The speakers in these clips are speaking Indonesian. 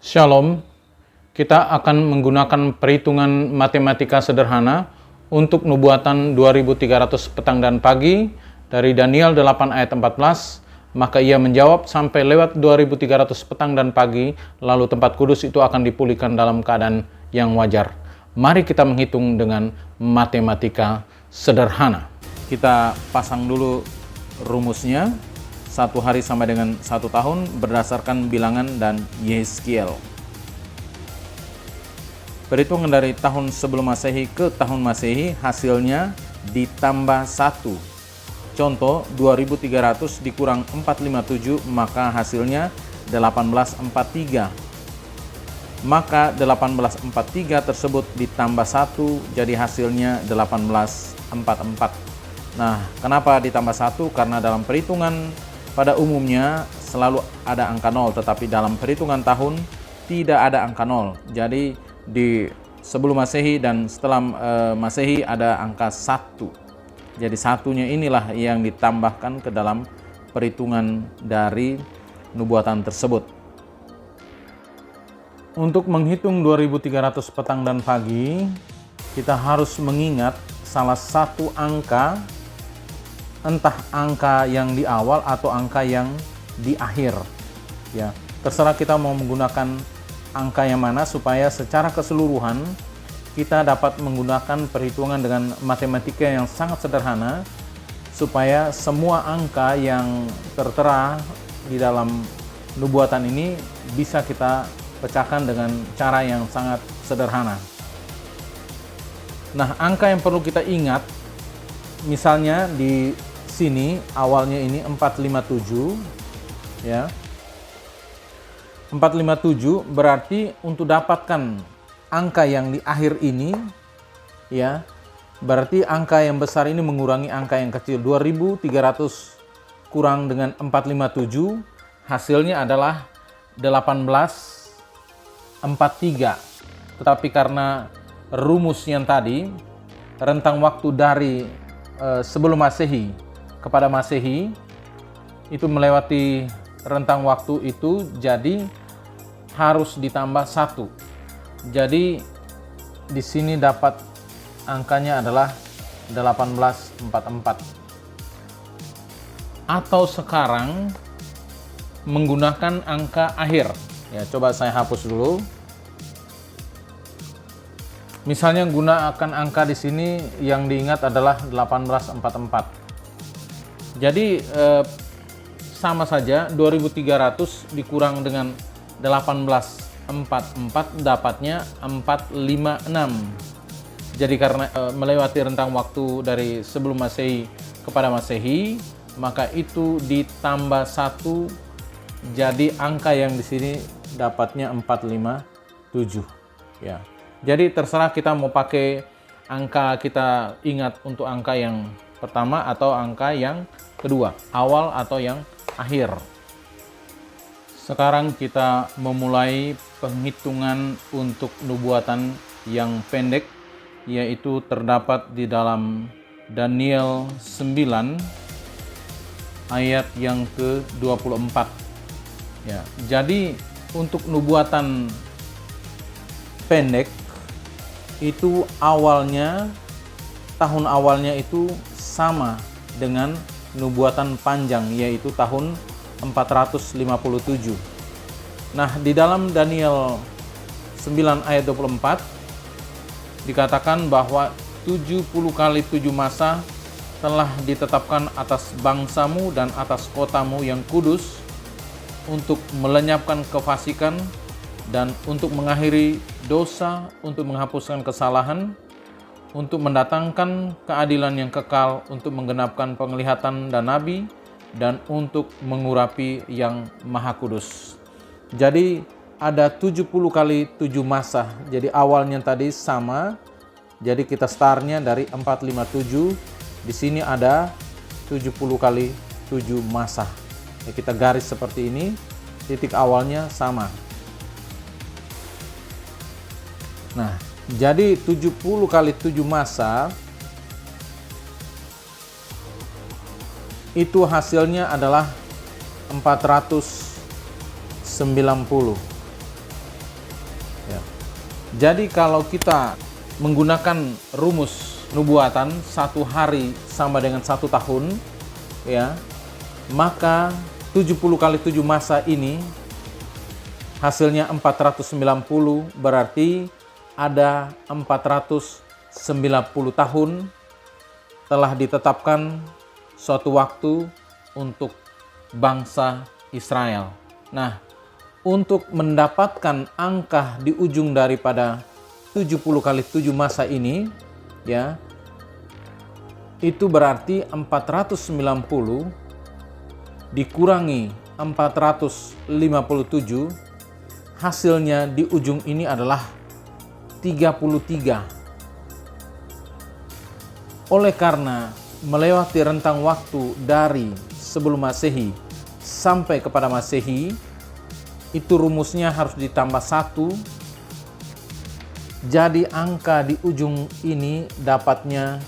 Shalom, kita akan menggunakan perhitungan matematika sederhana untuk nubuatan 2300 petang dan pagi dari Daniel 8 ayat 14. Maka ia menjawab, sampai lewat 2300 petang dan pagi, lalu tempat kudus itu akan dipulihkan dalam keadaan yang wajar. Mari kita menghitung dengan matematika sederhana. Kita pasang dulu rumusnya. 1 hari sama dengan 1 tahun berdasarkan bilangan dan Yeskiel. Perhitungan dari tahun sebelum Masehi ke tahun Masehi, hasilnya ditambah 1. Contoh, 2300 dikurang 457, maka hasilnya 1843. Maka 1843 tersebut ditambah 1, jadi hasilnya 1844. Nah, kenapa ditambah 1? Karena dalam perhitungan pada umumnya selalu ada angka 0, tetapi dalam perhitungan tahun tidak ada angka 0. Jadi di sebelum Masehi dan setelah Masehi ada angka 1. Jadi satunya inilah yang ditambahkan ke dalam perhitungan dari nubuatan tersebut. Untuk menghitung 2300 petang dan pagi, kita harus mengingat salah satu angka, entah angka yang di awal atau angka yang di akhir. Ya, terserah kita mau menggunakan angka yang mana supaya secara keseluruhan kita dapat menggunakan perhitungan dengan matematika yang sangat sederhana, supaya semua angka yang tertera di dalam nubuatan ini bisa kita pecahkan dengan cara yang sangat sederhana. Nah, angka yang perlu kita ingat, misalnya di sini awalnya ini 457, ya. 457 berarti untuk dapatkan angka yang di akhir ini, ya, berarti angka yang besar ini mengurangi angka yang kecil. 2300 kurang dengan 457, hasilnya adalah 1843. Tetapi karena rumus yang tadi, rentang waktu dari sebelum Masehi kepada Masehi itu melewati rentang waktu itu, jadi harus ditambah 1. Jadi di sini dapat angkanya adalah 1844. Atau sekarang menggunakan angka akhir. Ya, coba saya hapus dulu. Misalnya gunakan angka di sini yang diingat adalah 1844. Jadi sama saja, 2300 dikurang dengan 1844 dapatnya 456. Jadi karena melewati rentang waktu dari sebelum Masehi kepada Masehi, maka itu ditambah 1, jadi angka yang di sini dapatnya 457. Ya. Jadi terserah kita mau pakai angka kita ingat untuk angka yang pertama atau angka yang kedua, awal atau yang akhir. Sekarang kita memulai penghitungan untuk nubuatan yang pendek, yaitu terdapat di dalam Daniel 9 ayat yang ke-24. Ya, jadi untuk nubuatan pendek itu awalnya, tahun awalnya itu sama dengan nubuatan panjang, yaitu tahun 457. Nah, di dalam Daniel 9 ayat 24 dikatakan bahwa 70 kali 7 masa telah ditetapkan atas bangsamu dan atas kotamu yang kudus, untuk melenyapkan kefasikan dan untuk mengakhiri dosa, untuk menghapuskan kesalahan, untuk mendatangkan keadilan yang kekal, untuk menggenapkan penglihatan dan nabi, dan untuk mengurapi yang maha kudus. Jadi ada 70 kali 7 masa. Jadi awalnya tadi sama. Jadi kita startnya dari 457. Di sini ada 70 kali 7 masa. Ya, kita garis seperti ini. Titik awalnya sama. Nah, jadi 70 kali 7 masa itu hasilnya adalah 490. Jadi kalau kita menggunakan rumus nubuatan 1 hari sama dengan 1 tahun, ya, maka 70 kali 7 masa ini hasilnya 490, berarti ada 490 tahun telah ditetapkan suatu waktu untuk bangsa Israel. Nah, untuk mendapatkan angka di ujung daripada 70 kali 7 masa ini, ya, itu berarti 490 dikurangi 457, hasilnya di ujung ini adalah 33. Oleh karena melewati rentang waktu dari sebelum Masehi sampai kepada Masehi, itu rumusnya harus ditambah 1. Jadi angka di ujung ini dapatnya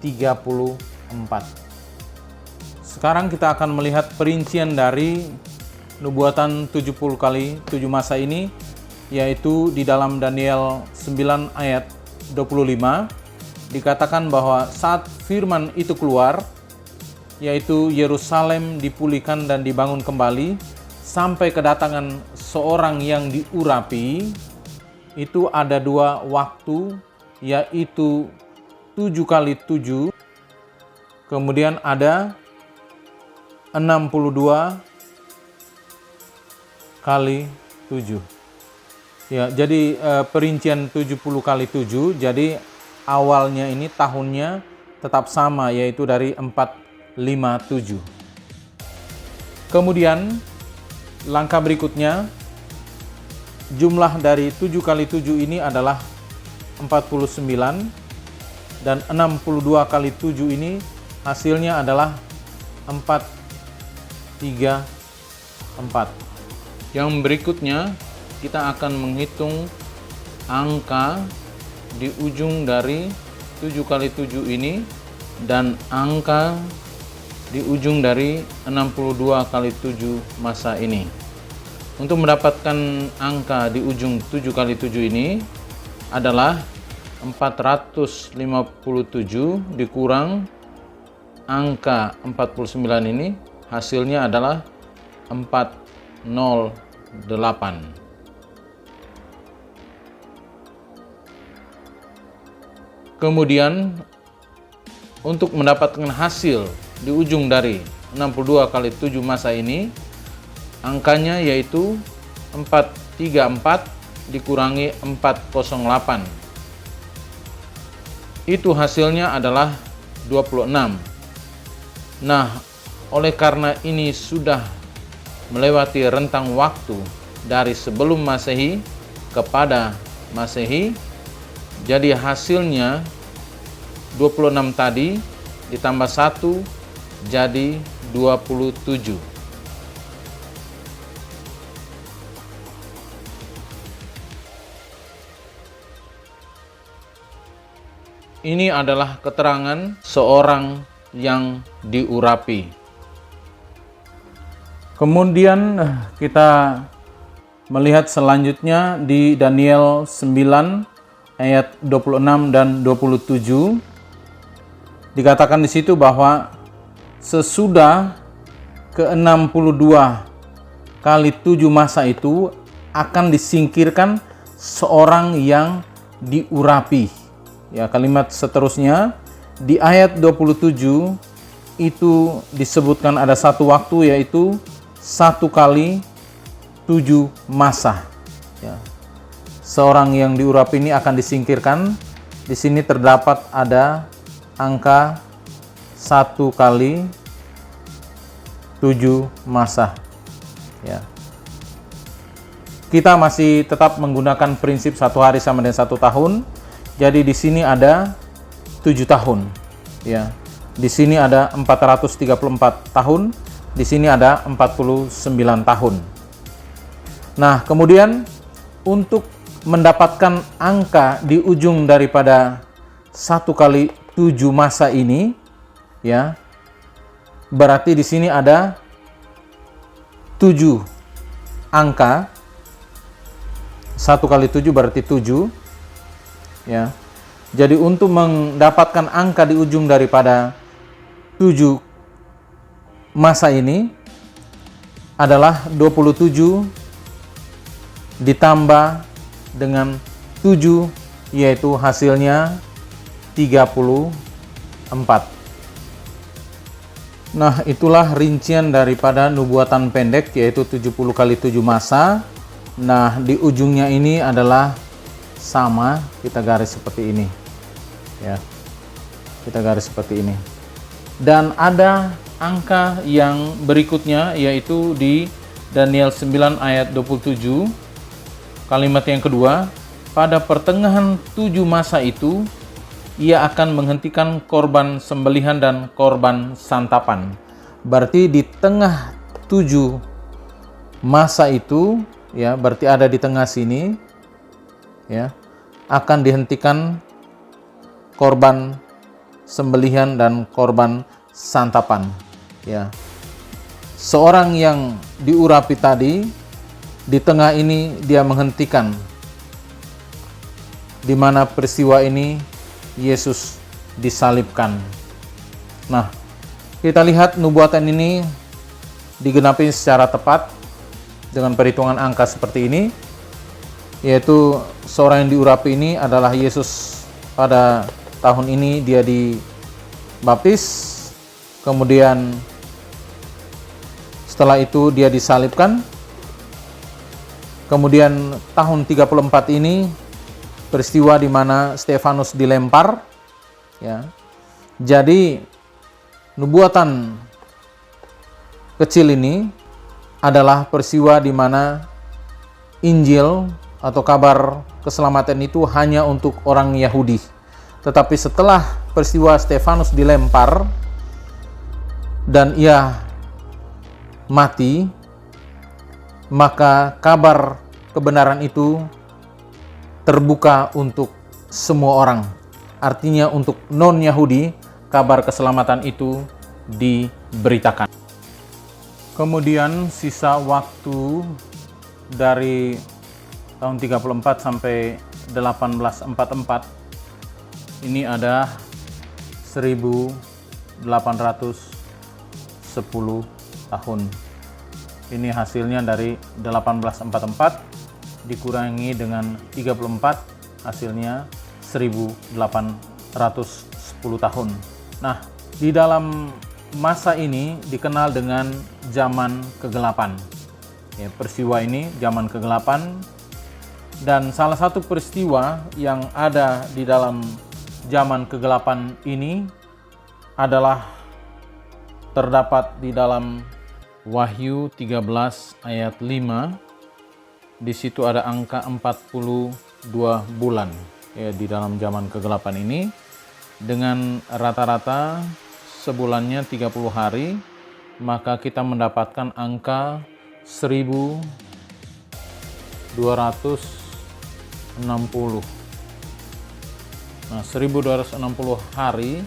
34. Sekarang kita akan melihat perincian dari nubuatan 70 kali 7 masa ini, yaitu di dalam Daniel 9 ayat 25 dikatakan bahwa saat firman itu keluar, yaitu Yerusalem dipulihkan dan dibangun kembali, sampai kedatangan seorang yang diurapi, itu ada 2 waktu, yaitu 7 kali 7, kemudian ada 62 kali 7. Ya, jadi perincian 70 kali 7, jadi awalnya ini tahunnya tetap sama, yaitu dari 457. Kemudian langkah berikutnya, jumlah dari 7 kali 7 ini adalah 49, dan 62 kali 7 ini hasilnya adalah 434. Yang berikutnya kita akan menghitung angka di ujung dari 7 kali 7 ini dan angka di ujung dari 62 kali 7 masa ini. Untuk mendapatkan angka di ujung 7 kali 7 ini adalah 457 dikurang angka 49 ini, hasilnya adalah 408. Kemudian untuk mendapatkan hasil di ujung dari 62 kali 7 masa ini, angkanya yaitu 434 dikurangi 408. Itu hasilnya adalah 26. Nah, oleh karena ini sudah melewati rentang waktu dari sebelum Masehi kepada Masehi, jadi hasilnya 26 tadi ditambah 1 jadi 27. Ini adalah keterangan seorang yang diurapi. Kemudian kita melihat selanjutnya di Daniel 9 ayat 26 dan 27. Dikatakan di situ bahwa sesudah ke-62 kali 7 masa itu akan disingkirkan seorang yang diurapi. Ya, kalimat seterusnya di ayat 27 itu disebutkan ada satu waktu, yaitu 1 kali 7 masa. Ya. Seorang yang diurapi ini akan disingkirkan. Di sini terdapat ada angka 1 kali 7 masa. Ya. Kita masih tetap menggunakan prinsip 1 hari sama dengan 1 tahun. Jadi di sini ada 7 tahun. Ya. Di sini ada 434 tahun. Di sini ada 49 tahun. Nah, kemudian untuk mendapatkan angka di ujung daripada 1 kali 7 masa ini, ya, berarti di sini ada 7 angka 1 kali 7 berarti 7. Ya. Jadi untuk mendapatkan angka di ujung daripada 7 masa ini adalah 27 ditambah dengan 7, yaitu hasilnya 34. Nah, itulah rincian daripada nubuatan pendek, yaitu 70 kali 7 masa. Nah, di ujungnya ini adalah sama, kita garis seperti ini. Ya. Kita garis seperti ini. Dan ada angka yang berikutnya, yaitu di Daniel 9 ayat 27, kalimat yang kedua, pada pertengahan 7 masa itu, ia akan menghentikan korban sembelihan dan korban santapan. Berarti di tengah 7 masa itu, ya, berarti ada di tengah sini, ya, akan dihentikan korban sembelihan dan korban santapan. Ya, seorang yang diurapi tadi, di tengah ini dia menghentikan, di mana peristiwa ini Yesus disalibkan. Nah, kita lihat nubuatan ini digenapi secara tepat dengan perhitungan angka seperti ini, yaitu seorang yang diurapi ini adalah Yesus. Pada tahun ini dia dibaptis, kemudian setelah itu dia disalibkan, kemudian tahun 34 ini peristiwa di mana Stefanus dilempar, ya. Jadi nubuatan kecil ini adalah peristiwa di mana Injil atau kabar keselamatan itu hanya untuk orang Yahudi. Tetapi setelah peristiwa Stefanus dilempar dan ia mati, maka kabar kebenaran itu terbuka untuk semua orang. Artinya untuk non-Yahudi, kabar keselamatan itu diberitakan. Kemudian sisa waktu dari tahun 34 sampai 1844 ini ada 1810 tahun. Ini hasilnya dari 1844 dikurangi dengan 34, hasilnya 1810 tahun. Nah, di dalam masa ini dikenal dengan zaman kegelapan. Ya, peristiwa ini zaman kegelapan, dan salah satu peristiwa yang ada di dalam zaman kegelapan ini adalah terdapat di dalam Wahyu 13 ayat 5. Di situ ada angka 42 bulan, ya, di dalam zaman kegelapan ini, dengan rata-rata sebulannya 30 hari, maka kita mendapatkan angka 1260. Nah, 1260 hari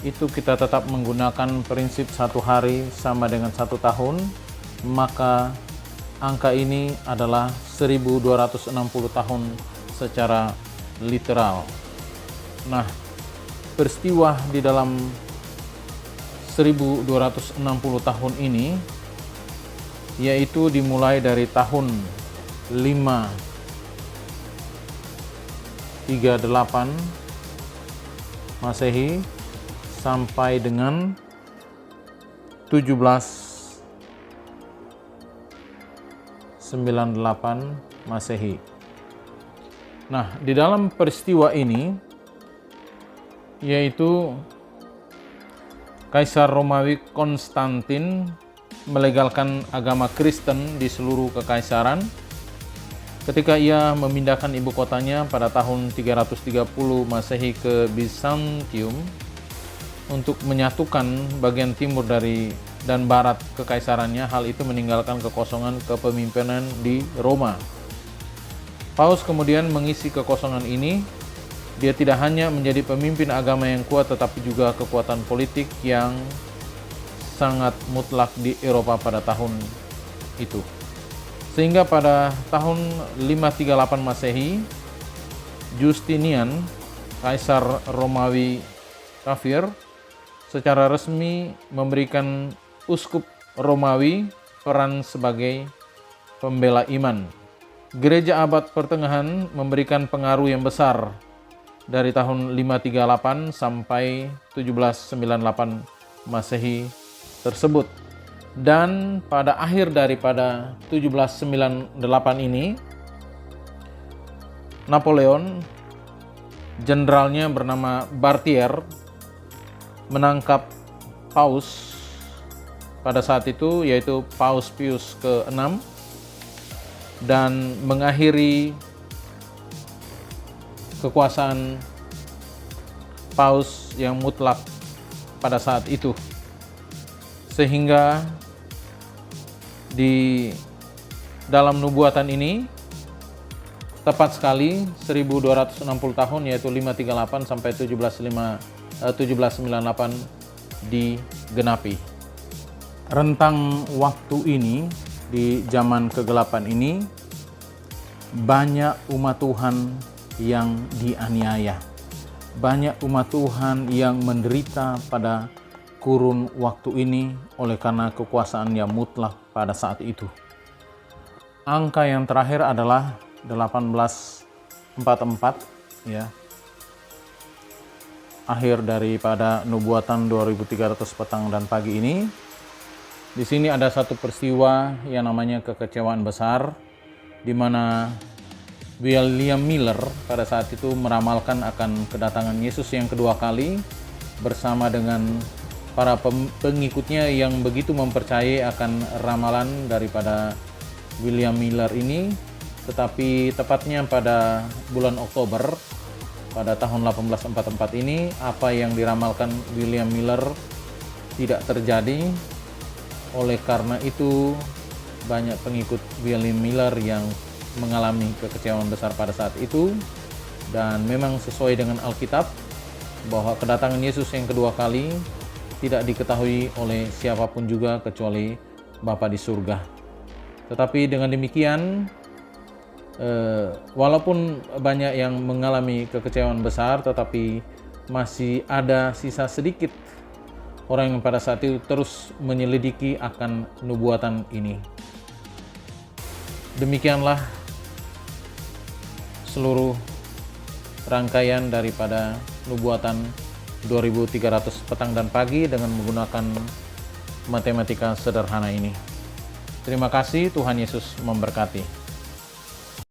itu kita tetap menggunakan prinsip 1 hari sama dengan 1 tahun, maka angka ini adalah 1260 tahun secara literal. Nah, peristiwa di dalam 1260 tahun ini yaitu dimulai dari tahun 538 Masehi sampai dengan 1798 Masehi. Nah, di dalam peristiwa ini yaitu Kaisar Romawi Konstantin melegalkan agama Kristen di seluruh kekaisaran ketika ia memindahkan ibu kotanya pada tahun 330 Masehi ke Bizantium untuk menyatukan bagian timur dari dan barat kekaisarannya. Hal itu meninggalkan kekosongan kepemimpinan di Roma. Paus kemudian mengisi kekosongan ini. Dia tidak hanya menjadi pemimpin agama yang kuat, tetapi juga kekuatan politik yang sangat mutlak di Eropa pada tahun itu. Sehingga pada tahun 538 Masehi, Justinian, Kaisar Romawi kafir, secara resmi memberikan uskup Romawi peran sebagai pembela iman. Gereja abad pertengahan memberikan pengaruh yang besar dari tahun 538 sampai 1798 Masehi tersebut. Dan pada akhir daripada 1798 ini, Napoleon, jenderalnya bernama Barthier, menangkap Paus pada saat itu, yaitu Paus Pius ke-6, dan mengakhiri kekuasaan Paus yang mutlak pada saat itu. Sehingga di dalam nubuatan ini tepat sekali 1260 tahun, yaitu 538 sampai 1798 digenapi. Rentang waktu ini, di zaman kegelapan ini, banyak umat Tuhan yang dianiaya. Banyak umat Tuhan yang menderita pada kurun waktu ini oleh karena kekuasaan yang mutlak pada saat itu. Angka yang terakhir adalah 1844, ya. Akhir daripada nubuatan 2300 petang dan pagi ini. Di sini ada satu peristiwa yang namanya kekecewaan besar, di mana William Miller pada saat itu meramalkan akan kedatangan Yesus yang kedua kali bersama dengan para pengikutnya yang begitu mempercayai akan ramalan daripada William Miller ini. Tetapi tepatnya pada bulan Oktober pada tahun 1844 ini, apa yang diramalkan William Miller tidak terjadi. Oleh karena itu, banyak pengikut William Miller yang mengalami kekecewaan besar pada saat itu. Dan memang sesuai dengan Alkitab bahwa kedatangan Yesus yang kedua kali tidak diketahui oleh siapapun juga kecuali Bapa di surga. Tetapi dengan demikian, walaupun banyak yang mengalami kekecewaan besar, tetapi masih ada sisa sedikit orang yang pada saat itu terus menyelidiki akan nubuatan ini. Demikianlah seluruh rangkaian daripada nubuatan 2300 petang dan pagi dengan menggunakan matematika sederhana ini. Terima kasih, Tuhan Yesus memberkati.